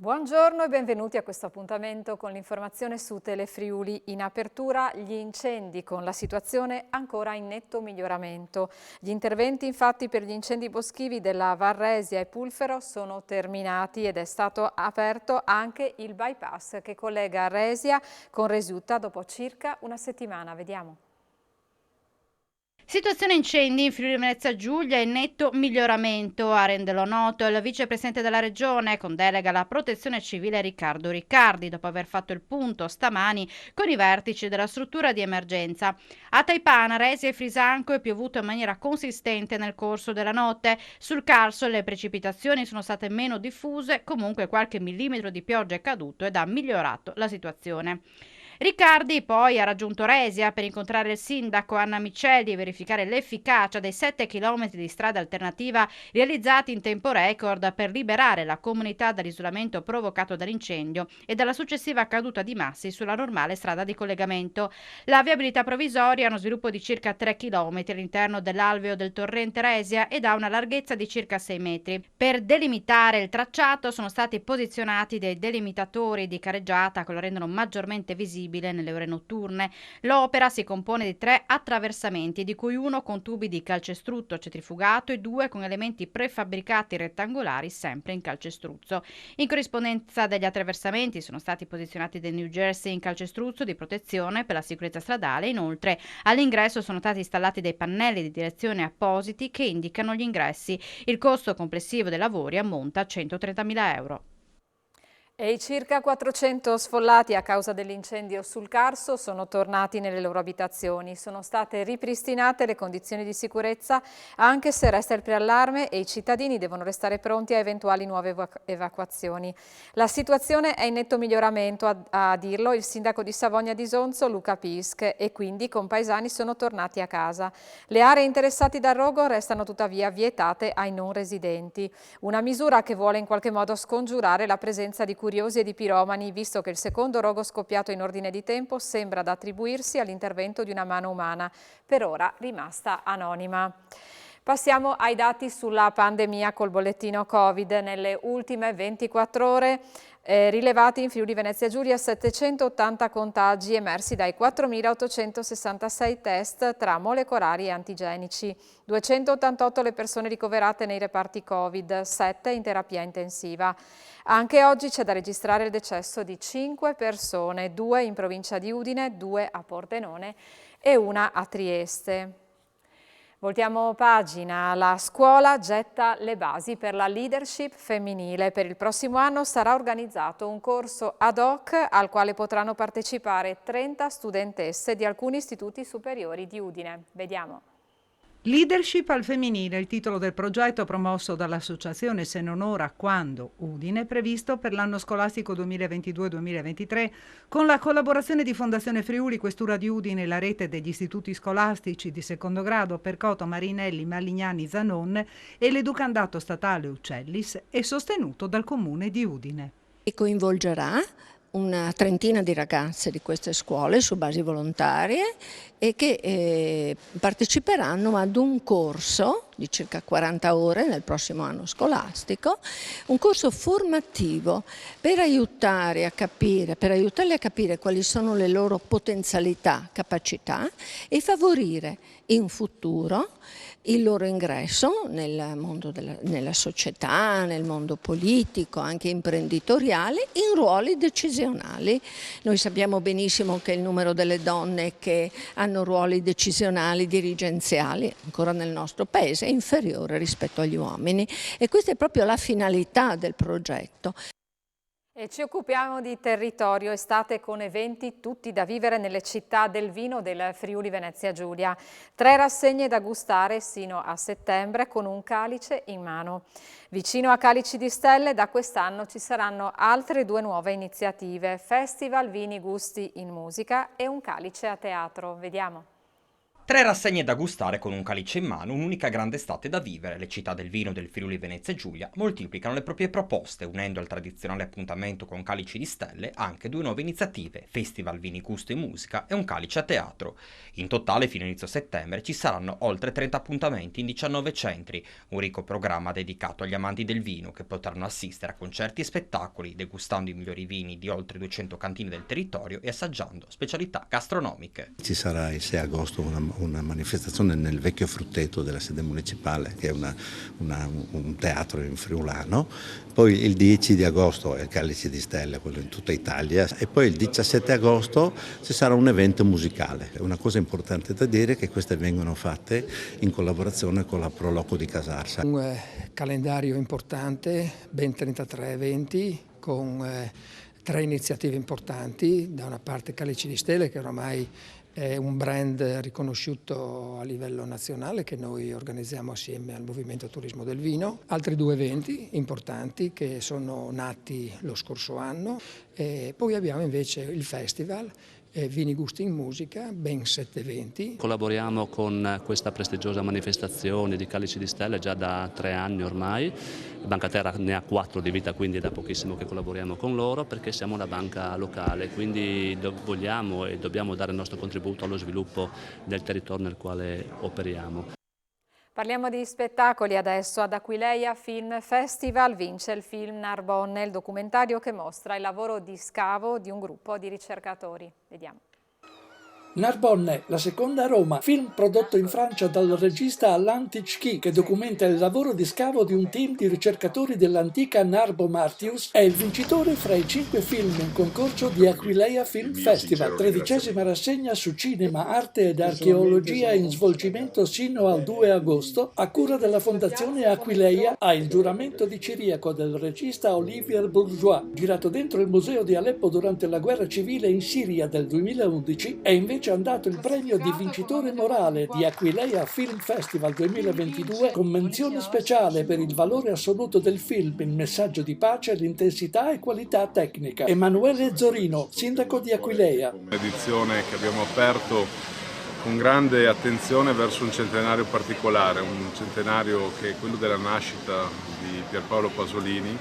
Buongiorno e benvenuti a questo appuntamento con l'informazione su Telefriuli. In apertura gli incendi, con la situazione ancora in netto miglioramento. Gli interventi infatti per gli incendi boschivi della Varresia e Pulfero sono terminati ed è stato aperto anche il bypass che collega Resia con Resiutta dopo circa una settimana. Vediamo. Situazione incendi in Friuli Venezia Giulia in netto miglioramento, a renderlo noto il vicepresidente della regione con delega alla protezione civile Riccardo Riccardi, dopo aver fatto il punto stamani con i vertici della struttura di emergenza. A Taipana, Resia e Frisanco è piovuto in maniera consistente nel corso della notte. Sul Carso le precipitazioni sono state meno diffuse, comunque qualche millimetro di pioggia è caduto ed ha migliorato la situazione. Riccardi poi ha raggiunto Resia per incontrare il sindaco Anna Micelli e verificare l'efficacia dei 7 chilometri di strada alternativa realizzati in tempo record per liberare la comunità dall'isolamento provocato dall'incendio e dalla successiva caduta di massi sulla normale strada di collegamento. La viabilità provvisoria ha uno sviluppo di circa 3 chilometri all'interno dell'alveo del torrente Resia ed ha una larghezza di circa 6 metri. Per delimitare il tracciato sono stati posizionati dei delimitatori di careggiata che lo rendono maggiormente visibile nelle ore notturne. L'opera si compone di 3 attraversamenti, di cui uno con tubi di calcestruzzo centrifugato e 2 con elementi prefabbricati rettangolari sempre in calcestruzzo. In corrispondenza degli attraversamenti sono stati posizionati dei New Jersey in calcestruzzo di protezione per la sicurezza stradale. Inoltre all'ingresso sono stati installati dei pannelli di direzione appositi che indicano gli ingressi. Il costo complessivo dei lavori ammonta a 130.000 euro. E i circa 400 sfollati a causa dell'incendio sul Carso sono tornati nelle loro abitazioni. Sono state ripristinate le condizioni di sicurezza, anche se resta il preallarme e i cittadini devono restare pronti a eventuali nuove evacuazioni. La situazione è in netto miglioramento, a dirlo il sindaco di Savogna di Sonzo, Luca Pisc, e quindi i compaesani sono tornati a casa. Le aree interessate dal rogo restano tuttavia vietate ai non residenti. Una misura che vuole in qualche modo scongiurare la presenza di curiosi e di piromani, visto che il secondo rogo scoppiato in ordine di tempo sembra da attribuirsi all'intervento di una mano umana, per ora rimasta anonima. Passiamo ai dati sulla pandemia col bollettino Covid. Nelle ultime 24 ore rilevati in Friuli Venezia Giulia 780 contagi emersi dai 4.866 test tra molecolari e antigenici, 288 le persone ricoverate nei reparti Covid, 7 in terapia intensiva. Anche oggi c'è da registrare il decesso di 5 persone, 2 in provincia di Udine, 2 a Pordenone e 1 a Trieste. Voltiamo pagina. La scuola getta le basi per la leadership femminile. Per il prossimo anno sarà organizzato un corso ad hoc al quale potranno partecipare 30 studentesse di alcuni istituti superiori di Udine. Vediamo. Leadership al femminile, il titolo del progetto promosso dall'associazione Se non ora quando Udine, previsto per l'anno scolastico 2022-2023 con la collaborazione di Fondazione Friuli, Questura di Udine e la rete degli istituti scolastici di secondo grado Percoto, Marinelli, Malignani, Zanon e l'Educandato Statale Uccellis e sostenuto dal Comune di Udine. E coinvolgerà una trentina di ragazze di queste scuole su basi volontarie e che parteciperanno ad un corso di circa 40 ore nel prossimo anno scolastico, un corso formativo per aiutarle a capire quali sono le loro potenzialità, capacità e favorire in futuro il loro ingresso nel mondo nella società, nel mondo politico, anche imprenditoriale, in ruoli decisionali. Noi sappiamo benissimo che il numero delle donne che hanno ruoli decisionali, dirigenziali, ancora nel nostro paese, è inferiore rispetto agli uomini e questa è proprio la finalità del progetto. E ci occupiamo di territorio, estate con eventi tutti da vivere nelle città del vino del Friuli Venezia Giulia. 3 rassegne da gustare sino a settembre con un calice in mano. Vicino a Calici di Stelle da quest'anno ci saranno altre 2 nuove iniziative, Festival Vini Gusti in Musica e un calice a teatro. Vediamo. 3 rassegne da gustare con un calice in mano, un'unica grande estate da vivere. Le città del vino del Friuli Venezia Giulia moltiplicano le proprie proposte, unendo al tradizionale appuntamento con calici di stelle anche 2 nuove iniziative, Festival Vini Gusto e Musica e un calice a teatro. In totale, fino a inizio settembre, ci saranno oltre 30 appuntamenti in 19 centri, un ricco programma dedicato agli amanti del vino che potranno assistere a concerti e spettacoli, degustando i migliori vini di oltre 200 cantine del territorio e assaggiando specialità gastronomiche. Ci sarà il 6 agosto una manifestazione nel vecchio frutteto della sede municipale, che è un teatro in friulano. Poi il 10 di agosto è il Calice di Stelle, quello in tutta Italia, e poi il 17 agosto ci sarà un evento musicale. È una cosa importante da dire che queste vengono fatte in collaborazione con la Proloco di Casarsa. Un calendario importante, ben 33 eventi con 3 iniziative importanti. Da una parte Calice di Stelle, che oramai è un brand riconosciuto a livello nazionale che noi organizziamo assieme al Movimento Turismo del Vino. Altri 2 eventi importanti che sono nati lo scorso anno. E poi abbiamo invece il festival Vini Gusti in Musica, ben 7 eventi. Collaboriamo con questa prestigiosa manifestazione di Calice di Stelle già da 3 anni ormai. Banca Terra ne ha 4 di vita, quindi è da pochissimo che collaboriamo con loro, perché siamo una banca locale, quindi vogliamo e dobbiamo dare il nostro contributo allo sviluppo del territorio nel quale operiamo. Parliamo di spettacoli adesso. Ad Aquileia Film Festival vince il film Narbonne, il documentario che mostra il lavoro di scavo di un gruppo di ricercatori. Vediamo. Narbonne, la seconda a Roma, film prodotto in Francia dal regista Alain Titschki, che documenta il lavoro di scavo di un team di ricercatori dell'antica Narbo Martius, è il vincitore fra i 5 film in concorso di Aquileia Film Festival, 13ª rassegna su cinema, arte ed archeologia in svolgimento sino al 2 agosto, a cura della Fondazione Aquileia, ha il giuramento di Ciriaco del regista Olivier Bourgeois, girato dentro il museo di Aleppo durante la guerra civile in Siria del 2011, è invece andato il premio di vincitore morale di Aquileia Film Festival 2022 con menzione speciale per il valore assoluto del film, il messaggio di pace, l'intensità e qualità tecnica. Emanuele Zorino, sindaco di Aquileia. Un'edizione che abbiamo aperto con grande attenzione verso un centenario particolare, un centenario che è quello della nascita di Pierpaolo Pasolini,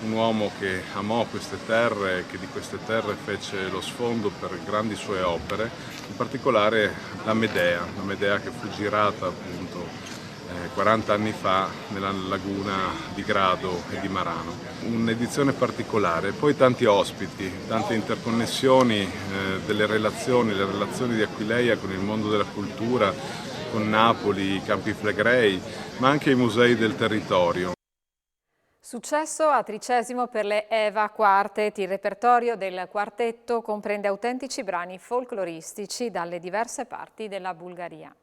un uomo che amò queste terre e che di queste terre fece lo sfondo per grandi sue opere, in particolare la Medea che fu girata appunto 40 anni fa nella laguna di Grado e di Marano. Un'edizione particolare, poi tanti ospiti, tante interconnessioni delle relazioni, le relazioni di Aquileia con il mondo della cultura, con Napoli, i Campi Flegrei, ma anche i musei del territorio. Successo a 13° per le Eva Quartet. Il repertorio del quartetto comprende autentici brani folcloristici dalle diverse parti della Bulgaria.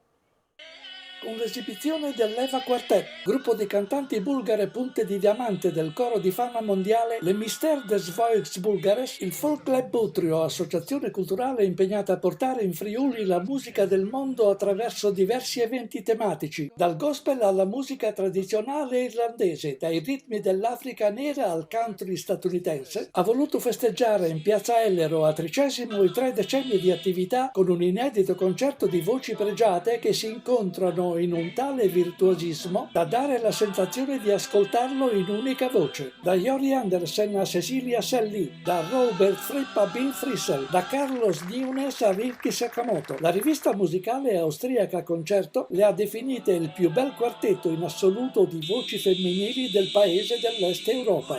Con l'esibizione dell'Eva Quartet, gruppo di cantanti bulgare punte di diamante del coro di fama mondiale, le Mister des Voix Bulgares, il Folk Club Butrio, associazione culturale impegnata a portare in Friuli la musica del mondo attraverso diversi eventi tematici, dal gospel alla musica tradizionale irlandese, dai ritmi dell'Africa nera al country statunitense, ha voluto festeggiare in Piazza Ellero a 13° i 3 decenni di attività con un inedito concerto di voci pregiate che si incontrano in un tale virtuosismo da dare la sensazione di ascoltarlo in unica voce. Da Jori Andersen a Cecilia Selli, da Robert Fripp a Bill Frisell, da Carlos Nunes a Ricky Sakamoto. La rivista musicale austriaca Concerto le ha definite il più bel quartetto in assoluto di voci femminili del paese dell'Est Europa.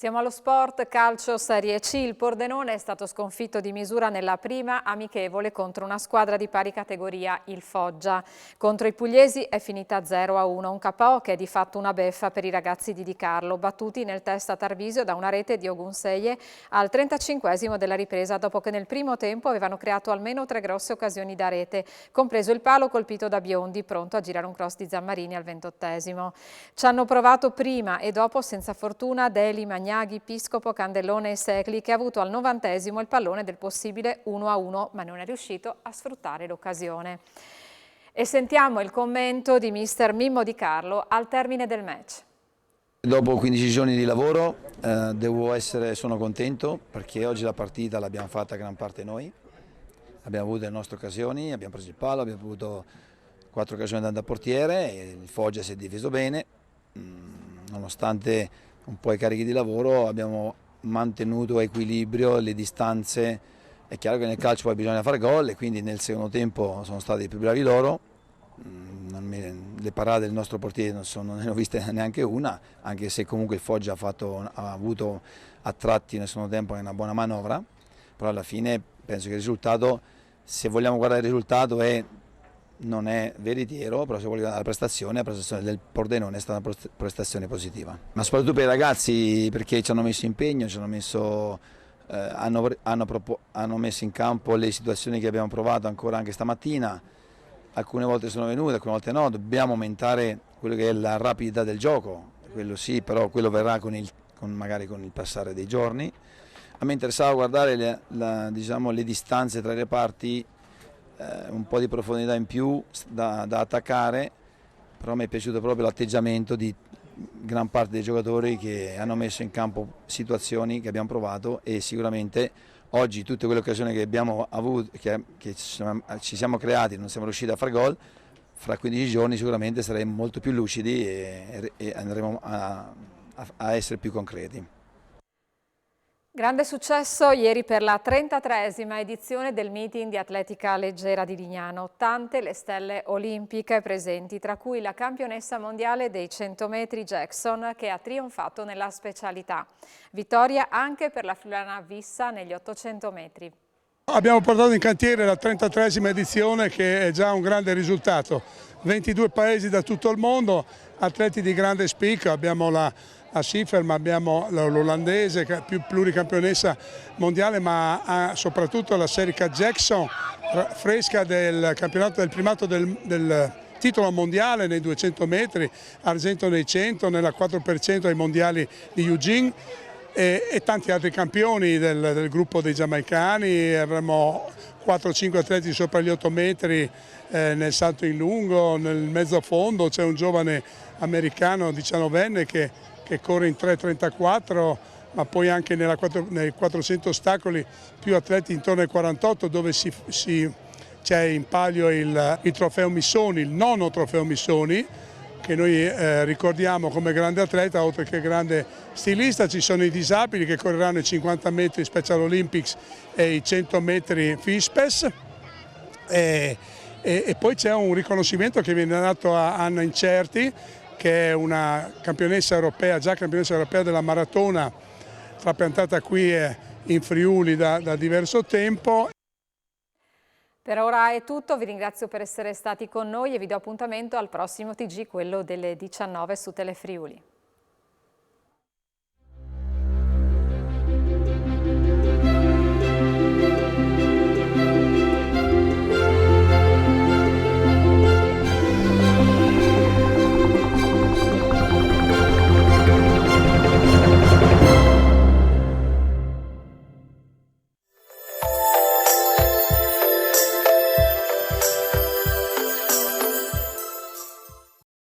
Siamo allo sport, calcio Serie C. Il Pordenone è stato sconfitto di misura nella prima amichevole contro una squadra di pari categoria, il Foggia. Contro i pugliesi è finita 0-1, un KO che è di fatto una beffa per i ragazzi di Di Carlo, battuti nel test a Tarvisio da una rete di Ogunseie al 35° della ripresa, dopo che nel primo tempo avevano creato almeno 3 grosse occasioni da rete, compreso il palo colpito da Biondi, pronto a girare un cross di Zammarini al 28°. Ci hanno provato prima e dopo senza fortuna Deli, Magnaghi, Piscopo, Candellone e Secli, che ha avuto al 90° il pallone del possibile 1-1, ma non è riuscito a sfruttare l'occasione. E sentiamo il commento di mister Mimmo Di Carlo al termine del match. Dopo 15 giorni di lavoro sono contento perché oggi la partita l'abbiamo fatta gran parte noi. Abbiamo avuto le nostre occasioni, abbiamo preso il palo, abbiamo avuto 4 occasioni da portiere e il Foggia si è difeso bene. Nonostante un po' i carichi di lavoro abbiamo mantenuto a equilibrio le distanze. È chiaro che nel calcio poi bisogna fare gol e quindi nel secondo tempo sono stati più bravi loro. Le parate del nostro portiere non ne ho viste neanche una, anche se comunque il Foggia ha avuto a tratti nel secondo tempo una buona manovra, però alla fine penso che il risultato, se vogliamo guardare il risultato, non è veritiero, però se vogliamo guardare la prestazione del Pordenone è stata una prestazione positiva. Ma soprattutto per i ragazzi, perché ci hanno messo impegno, hanno messo in campo le situazioni che abbiamo provato ancora anche stamattina. Alcune volte sono venute, alcune volte no, dobbiamo aumentare quello che è la rapidità del gioco, quello sì, però quello verrà magari con il passare dei giorni. A me interessava guardare le distanze tra i reparti, un po' di profondità in più da attaccare, però mi è piaciuto proprio l'atteggiamento di gran parte dei giocatori che hanno messo in campo situazioni che abbiamo provato e sicuramente oggi tutte quelle occasioni che abbiamo avuto, che ci siamo creati, non siamo riusciti a fare gol, fra 15 giorni sicuramente saremo molto più lucidi e andremo a essere più concreti. Grande successo ieri per la 33esima edizione del meeting di atletica leggera di Lignano. Tante le stelle olimpiche presenti, tra cui la campionessa mondiale dei 100 metri Jackson che ha trionfato nella specialità. Vittoria anche per la friulana Vissa negli 800 metri. Abbiamo portato in cantiere la 33esima edizione, che è già un grande risultato. 22 paesi da tutto il mondo, atleti di grande spicco, abbiamo a Schiffer, ma abbiamo l'olandese che è più pluricampionessa mondiale, ma soprattutto la Serica Jackson, fresca del campionato del primato del titolo mondiale nei 200 metri, argento nei 100, nella 4% ai mondiali di Eugene e tanti altri campioni del gruppo dei giamaicani. Eravamo 4-5 atleti sopra gli 8 metri nel salto in lungo, nel mezzo fondo c'è un giovane americano 19enne che corre in 3.34, ma poi anche nei 400 ostacoli più atleti intorno ai 48 dove c'è in palio il trofeo Missoni, il nono trofeo Missoni, che noi ricordiamo come grande atleta, oltre che grande stilista. Ci sono i disabili che correranno i 50 metri Special Olympics e i 100 metri FISPES. E poi c'è un riconoscimento che viene dato a Anna Incerti, che è una campionessa europea, già campionessa europea della maratona, trapiantata qui in Friuli da diverso tempo. Per ora è tutto, vi ringrazio per essere stati con noi e vi do appuntamento al prossimo TG, quello delle 19 su Telefriuli.